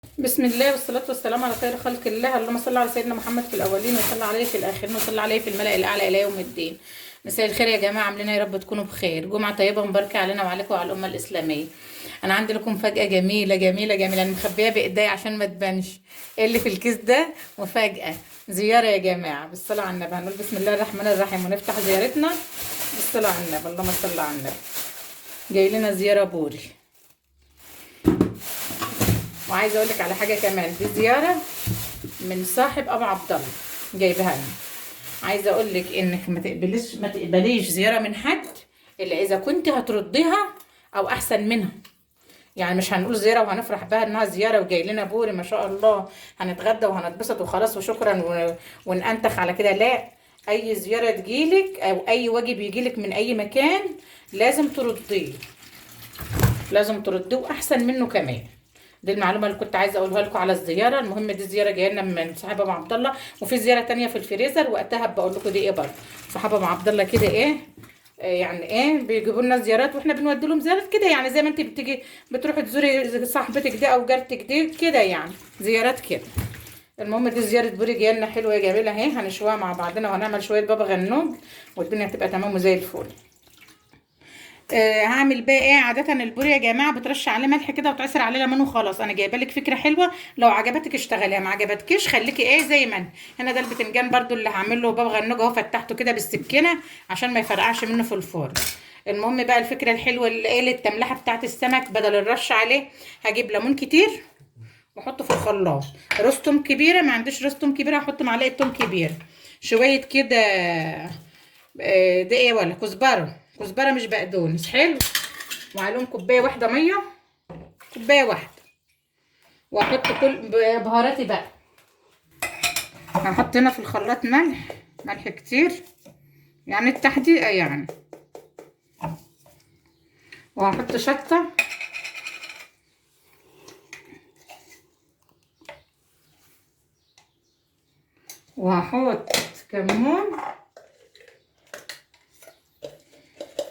بسم الله والصلاة والسلام على خير خلق الله. اللهم صل على سيدنا محمد في الأولين وصل عليه في الآخرين وصل عليه في الملأ الأعلى إلى يوم الدين. مساء الخير يا جماعة، عاملين يا رب تكونوا بخير. جمعة طيبة مباركة علينا وعليكم وعلى الأمة الإسلامية. أنا عندي لكم مفاجأة جميلة جميلة جميلة، أنا مخبيها بإيديا عشان ما تبانش إيه اللي في الكيس ده. مفاجأة زيارة يا جماعة، بالصلاة على النبي. هنقول بسم الله الرحمن الرحيم ونفتح زيارتنا بالصلاة على النبي. اللهم صل على النبي. جاي لنا زيارة بوري، وعايزه اقول لك على حاجه كمان. دي زياره من صاحب ابو عبد الله جايبها لنا. عايزه اقول لك انك ما تقبليش زياره من حد الا اذا كنت هترديها او احسن منها. يعني مش هنقول زياره وهنفرح بها انها زياره وجاي لنا بوري ما شاء الله هنتغدى وهنتبسط وخلاص وشكرا وننتخ على كده. لا، اي زياره تجيلك او اي واجب يجيلك من اي مكان لازم ترديه، لازم ترديه احسن منه كمان. دي المعلومه اللي كنت عايزه اقولها لكم على الزياره. المهم دي الزياره جايه لنا من صاحب ابو عبد الله، وفي زياره تانية في الفريزر وقتها بقول لكم دي ايه برضه. صاحب ابو عبد الله كده ايه، يعني ايه، بيجيبوا لنا زيارات واحنا بنودي لهم زيارات كده. يعني زي ما انت بتيجي بتروحي تزوري صاحبتك دي او جارتك دي كده، يعني زيارات كده. المهم دي زياره بوري جايه لنا حلوه يا جميله اهي. هنشويها مع بعضنا وهنعمل شويه بابا غنوج والدنيا هتبقى تمام وزي الفل. هعمل بقى ايه. عاده البوري يا جماعه بترش عليه ملح كده وتعصر عليه ليمون وخلاص. انا جايبه لك فكره حلوه، لو عجبتك اشتغليها، ما عجبتكيش خليكي ايه زي ما هنا. ده البتنجان برضو اللي هعمل له بابا غنوج اهو، فتحته كده بالسكينه عشان ما يفرقعش منه في الفرن. المهم بقى الفكره الحلوه اللي ايه للتملحه بتاعت السمك، بدل الرش عليه هجيب ليمون كتير واحطه في الخلاط. روز توم كبيره، ما عنديش روز توم كبيره هحط معلقه توم كبيره، شويه كده ده ايه ولا كزبره، كزبره مش بقدونس، حلو. وعليهم كوبايه واحده ميه، كوبايه واحده. واحط كل بهاراتي بقى. هحط هنا في الخلاط ملح، ملح كتير يعني التحديقه يعني. وهحط شطه، وهحط كمون،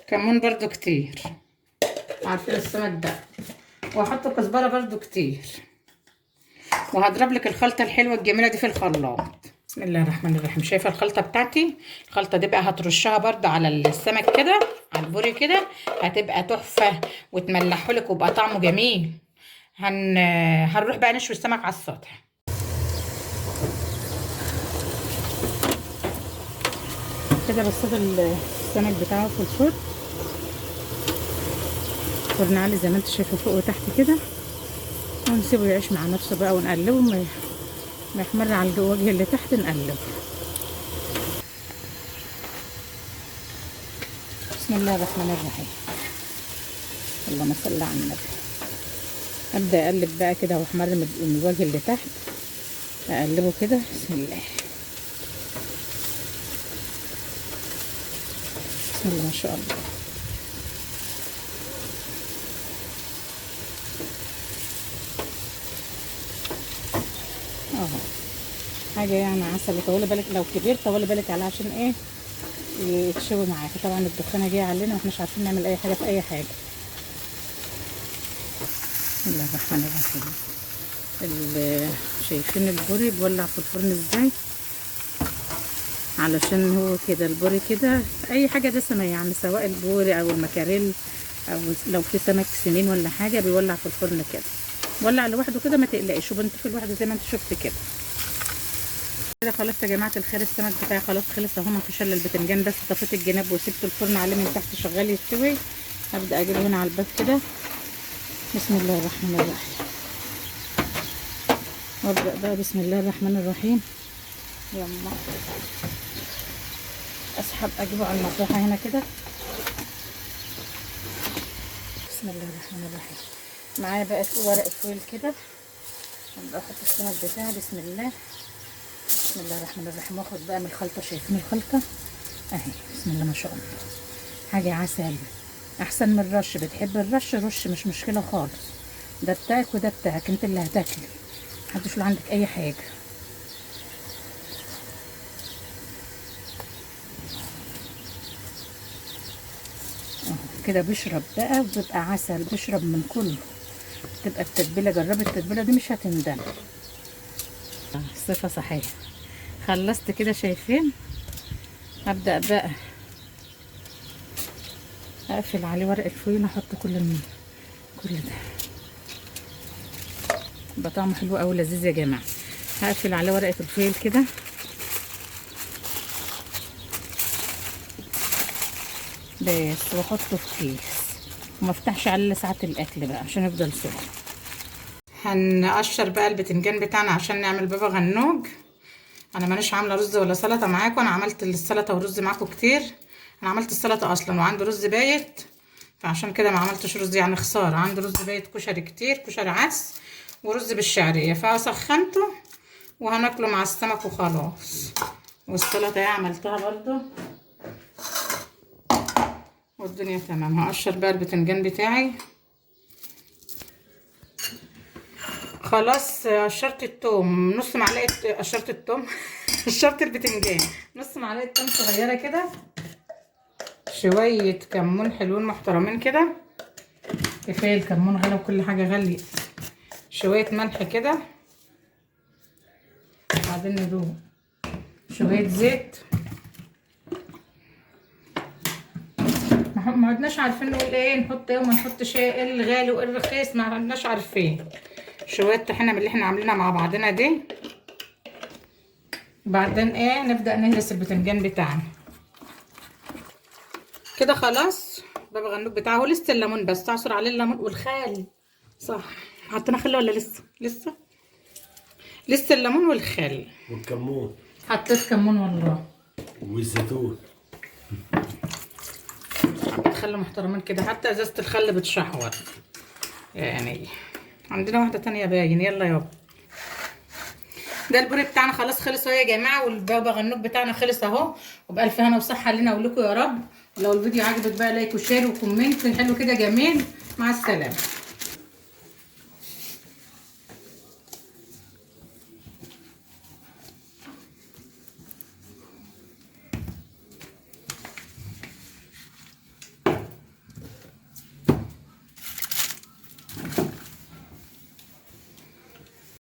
كمون برضو كتير، عارفين السمك ده. وهحط كزبره برضو كتير. وهضرب لك الخلطه الحلوه الجميله دي في الخلاط. بسم الله الرحمن الرحيم. شايفه الخلطه بتاعتي؟ الخلطه دي بقى هترشها برده على السمك كده، على البوري كده، هتبقى تحفه وتملحه لك ويبقى طعمه جميل. هنروح بقى نشوي السمك على السطح كده. بصيت السمك بتاعه في الفرن، فرن عالي زي ما انت شايفه فوق وتحت كده، ونسيبه يعيش مع نفسه بقى ونقلبه ما يحمر على الوجه اللي تحت، نقلبه. بسم الله الرحمن الرحيم. اللهم صل على النبي. ابدا اقلب بقى كده واحمر من الوجه اللي تحت، اقلبه كده. بسم الله، بسم الله ما شاء الله. اهو حاجه يعني عسل. طولي بالك لو كبير، طولي بالك عليه عشان ايه يتشوي معاكي. طبعا الدخانه جايه علينا واحنا مش عارفين نعمل اي حاجه في اي حاجه. بسم الله الرحمن الرحيم. شايفين البوري بولع في الفرن ازاي؟ علشان هو كده البوري كده اي حاجه دسمه يعني، سواء البوري او المكاريل او لو في سمك سنين ولا حاجه بيولع في الفرن كده. ولع لوحده كده ما تقلقيش، وبنطفي لوحده زي ما انت شفت كده. كده خلاص يا جماعه الخير، السمك بتاعي خلاص خلص اهو. ما فيش الا البتنجان بس، طفيت الجناب وسبت الفرن عليه من تحت شغال يستوي. هبدا اجيبه هنا على الباب كده. بسم الله الرحمن الرحيم. وابدا بقى بسم الله الرحمن الرحيم. يلا اسحب اجيبه على المطرحه هنا كده. بسم الله الرحمن الرحيم. معايا بقى ورق فويل كده، هبدا احط السمك بتاعي. بسم الله، بسم الله الرحمن الرحيم. واخد بقى من الخلطه، شايفين الخلطه اهي؟ بسم الله ما شاء الله. حاجه عسل، احسن من الرش. بتحب الرش رش، مش مشكله خالص. ده بتاعك وده بتاعك، انت اللي هتاكلي، محدش له عندك اي حاجه. اهو كده بيشرب بقى، وبيبقى عسل، بيشرب من كله. تبقى التتبيله، جربي التتبيله دي مش هتندم. صفه صحيحه. خلصت كده شايفين؟ هبدا بقى اقفل عليه ورق الفويل، احط كل ده يبقى طعمه حلو قوي لذيذ يا جماعه. هقفل عليه ورقه الفويل كده بس، واحطه في كيس وما افتحش عليه ساعه الاكل بقى عشان يفضل سخن. هنقشر بقى البتنجان بتاعنا عشان نعمل بابا غنوج. انا مانيش عامله رز ولا سلطه معاكم، انا عملت السلطه والرز معاكم كتير. انا عملت السلطه اصلا وعندي رز بايت، فعشان كده ما عملتش رز، يعني خساره. عندي رز بايت كشري كتير، كشري عدس ورز بالشعريه، فسخنته وهناكله مع السمك وخلاص. والسلطه ايه عملتها برضو والدنيا تمام. هقشر بقى البتنجان بتاعي. خلاص قشرت التوم، نص معلقه قشرت التوم قشرت البتنجان، نص معلقه توم صغيره كده، شويه كمون حلوين محترمين كده، كفايه الكمون غلى وكل حاجه غاليه. شويه ملح كده، بعدين ندوق شويه زيت. ما عدناش عارفين نقول ايه، نحط ايه وما نحطش ايه، ايه الغالي وايه الرخيص، ما عدناش عارفين. شويه طحينه من اللي احنا عاملينها مع بعضنا دي. بعدين ايه نبدا نهرس البتنجان بتاعنا كده. خلاص بابا غنوج بتاعه لسه الليمون بس، تعصر عليه الليمون والخل. صح، حطينا خل ولا لسه الليمون والخل والكمون. حطيت كمون والله، والزيتون. خل محترمين كده، حتى ازازه الخل بتشحور يعني. عندنا واحده تانية باين. يلا يابا، ده البوري بتاعنا خلاص خلص اهو يا جماعه، والبابا غنوج بتاعنا خلص اهو، وبالف هنا وصحه لنا ولكم يا رب. ولو الفيديو عجبك بقى لايك وشير وكومنت حلو كده جميل. مع السلامه.